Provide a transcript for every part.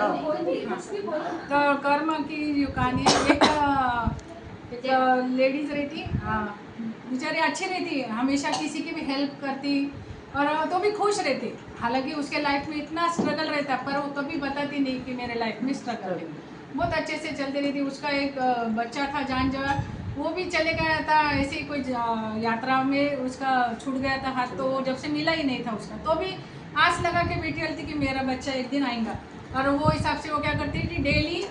तो कर्म की जो कहानी है, एक लेडीज रहती, बेचारी अच्छी रहती, हमेशा किसी की भी हेल्प करती और तो भी खुश रहती। हालांकि उसके लाइफ में इतना स्ट्रगल रहता, पर वो कभी बताती नहीं कि मेरे लाइफ में स्ट्रगल है। बहुत अच्छे से चलती रहती। उसका एक बच्चा था जान जवान, वो भी चले गया था ऐसे ही कोई यात्रा में, उसका छूट गया था हाथ, तो जब से मिला ही नहीं था उसका, तो भी आस लगा के बैठी रहती कि मेरा बच्चा एक दिन आएगा। और वो हिसाब से वो क्या करती थी, डेली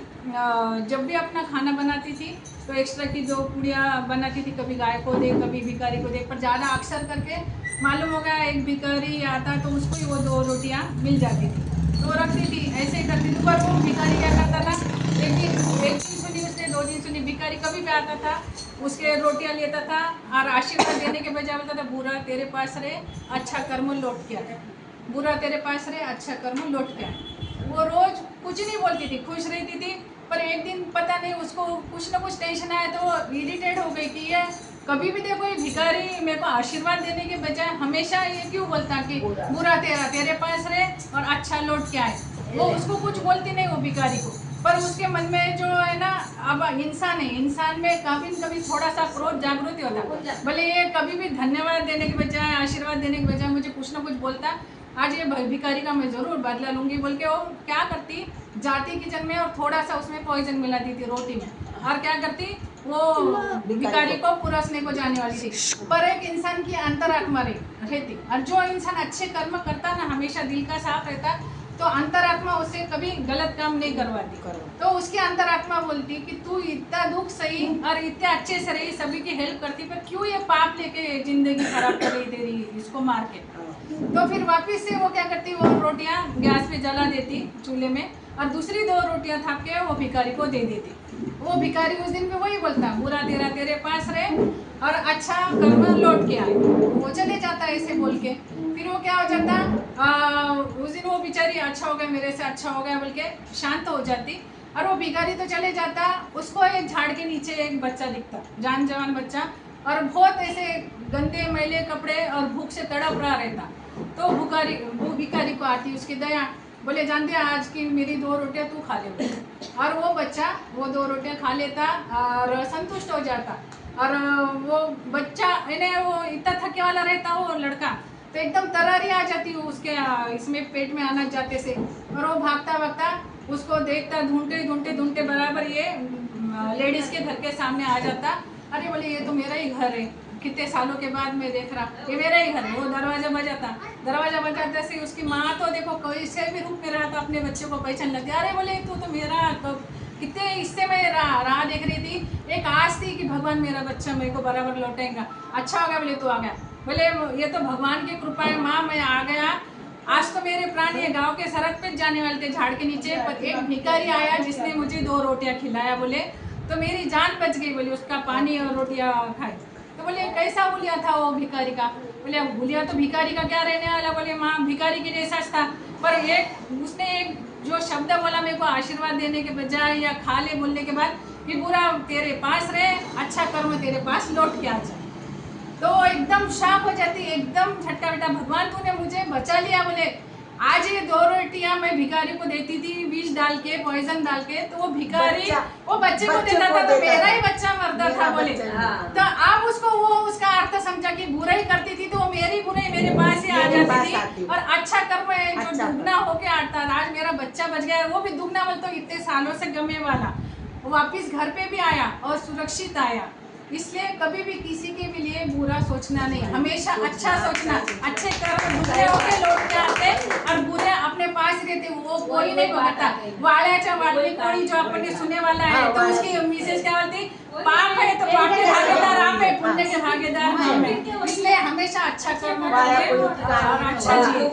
जब भी अपना खाना बनाती थी तो एक्स्ट्रा की 2 पूड़ियाँ बनाती थी, कभी गाय को दे कभी भिखारी को दे, पर ज़्यादा अक्सर करके मालूम होगा एक भिखारी आता तो उसको ही वो 2 रोटियाँ मिल जाती थी, तो रखती थी, ऐसे ही करती थी। पर वो भिखारी क्या करता था, एक दिन सुनी उसने, 2 दिन सुनी, भिखारी कभी भी आता था, उसके रोटियाँ लेता था और आशीर्वाद देने के बजाय बोलता था, बुरा तेरे पास रहे अच्छा कर्म लौट के आए, बुरा तेरे पास रहे अच्छा कर्म लौट के आए। वो रोज कुछ नहीं बोलती थी, खुश रहती थी। पर एक दिन पता नहीं उसको कुछ ना कुछ टेंशन आया तो वो इरिटेट हो गई कि ये कभी भी देखो ये भिखारी मेरे को आशीर्वाद देने के बजाय हमेशा ये क्यों बोलता कि बुरा तेरे पास रहे और अच्छा लौट के आए। वो उसको कुछ बोलती नहीं वो भिखारी को, पर उसके मन में जो है ना, अब इंसान है, इंसान में कभी न कभी थोड़ा सा क्रोध जागृति होता है। भले ये कभी भी धन्यवाद देने के बजाय आशीर्वाद देने के बजाय मुझे कुछ ना कुछ बोलता, आज ये भिखारी का मैं जरूर बदला लूंगी बोल के वो क्या करती, जाती किचन में और थोड़ा सा उसमें पॉइजन मिला दी थी रोटी में, और क्या करती वो भिखारी को पुरसने को जाने वाली थी। पर एक इंसान की अंतरात्मा रहती, और जो इंसान अच्छे कर्म करता ना, हमेशा दिल का साफ रहता, तो अंतरात्मा उससे कभी गलत काम नहीं करवाती। तो उसकी अंतरात्मा बोलती कि तू इतना दुख सही और इतने अच्छे से रही, सभी की हेल्प करती, पर क्यों ये पाप लेके जिंदगी खराब कर रही तेरी, इसको मार के। तो फिर वापस से वो क्या करती, वो रोटियां गैस पे जला देती चूल्हे में, और दूसरी 2 रोटियां थाप के वो भिखारी को दे देती। वो भिखारी उस दिन पे वही बोलता, बुरा तेरे पास रहे और अच्छा कर्म लौट के आए, वो चले जाता ऐसे बोल के। फिर वो क्या हो जाता, उस दिन वो बेचारी अच्छा हो गया, मेरे से अच्छा हो गया बोल के शांत हो जाती, और वो भिखारी तो चले जाता। उसको एक झाड़ के नीचे एक बच्चा दिखता, जान जवान बच्चा, और बहुत ऐसे गंदे मैले कपड़े और भूख से तड़प रहा रहता। तो वो भिखारी को आती उसकी दया, बोले जानते आज की मेरी 2 रोटियां तू खा ले, और वो बच्चा वो 2 रोटियां खा लेता और संतुष्ट हो जाता। और वो बच्चा वो इतना थके वाला रहता वो लड़का, तो एकदम तरारी आ जाती वो उसके इसमें पेट में आना जाते से, और वो भागता भागता उसको देखता, ढूंढते बराबर ये लेडीज के घर के सामने आ जाता। अरे बोले ये तो मेरा ही घर है, कितने सालों के बाद मैं देख रहा, ये मेरा ही घर है। वो दरवाजा बजाते से उसकी माँ तो देखो कैसे भी रूप में रहा था, अपने बच्चे को पहचान लगती, अरे बोले तू तो मेरा कितने हिस्से में राह देख रही थी, एक आस थी कि भगवान मेरा बच्चा मेरे को बराबर लौटेगा, अच्छा हो गया बोले तू आ गया, बोले ये तो भगवान की कृपा है माँ, मैं आ गया, आज तो मेरे प्राण ये गांव के सरहद पे जाने वाले थे झाड़ के नीचे, पर एक भिखारी आया जिसने मुझे 2 रोटियां खिलाया, बोले तो मेरी जान बच गई, बोले उसका पानी और रोटियां खाई। तो बोले कैसा हुलिया था वो भिखारी का, बोले हुलिया तो भिखारी का क्या रहने वाला, बोले माँ भिखारी के जैसा था, पर उसने एक जो शब्द बोला मेरे को आशीर्वाद देने के बजाय या खा ले बोलने के बाद कि बुरा तेरे पास रहे अच्छा कर्म तेरे पास लौट के आ जाए, तो एकदम शॉक हो जाती, एकदम झटका बेटा भगवान तूने मुझे बचा लिया। बोले आज ये 2 रोटियां मैं भिखारी को देती थी विष डाल के, पॉइजन डाल के, तो वो भिखारी वो बच्चे को देता था तो मेरा ही बच्चा मरता था। बोले तो आप उसको वो उसका अर्थ समझा कि बुराई करती थी तो वो मेरी बुराई मेरे पास ही आ जाती थी, और अच्छा कर्म है जो दुगना होके आता था, आज मेरा बच्चा बच गया, वो भी दुगना बोल तो इतने सालों से गमे वाला वापिस घर पे भी आया और सुरक्षित आया। इसलिए कभी भी किसी के भी लिए बुरा सोचना नहीं, हमेशा अच्छा सोचना, अच्छे कर्म दूसरे होके लौट के आते और बुरे अपने पास रहते, वो कोई नहीं भोगता। वाल्याच्या वाटली कोणी जो आपण सुने वाला है, तो उसकी मिसेज क्या बोलती, पाप है तो पाप के भागीदार आप है, पुण्य के भागीदार हम है। इसलिए हमेशा अच्छा कर्म करें और अच्छा जिए।